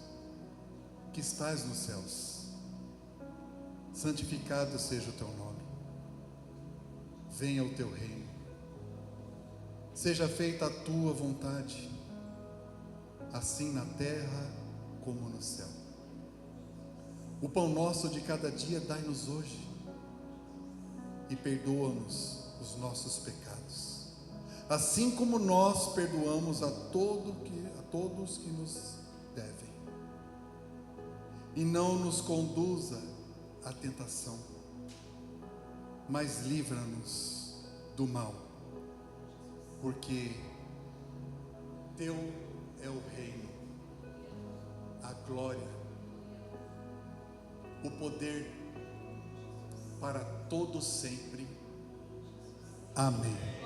que estás nos céus, santificado seja o teu nome. Venha o teu reino. Seja feita a tua vontade, assim na terra como no céu. O pão nosso de cada dia dai-nos hoje, e perdoa-nos os nossos pecados, assim como nós perdoamos a todos que nos devem. E não nos conduza à tentação, mas livra-nos do mal, porque teu é o reino, a glória, o poder para todo sempre. Amém.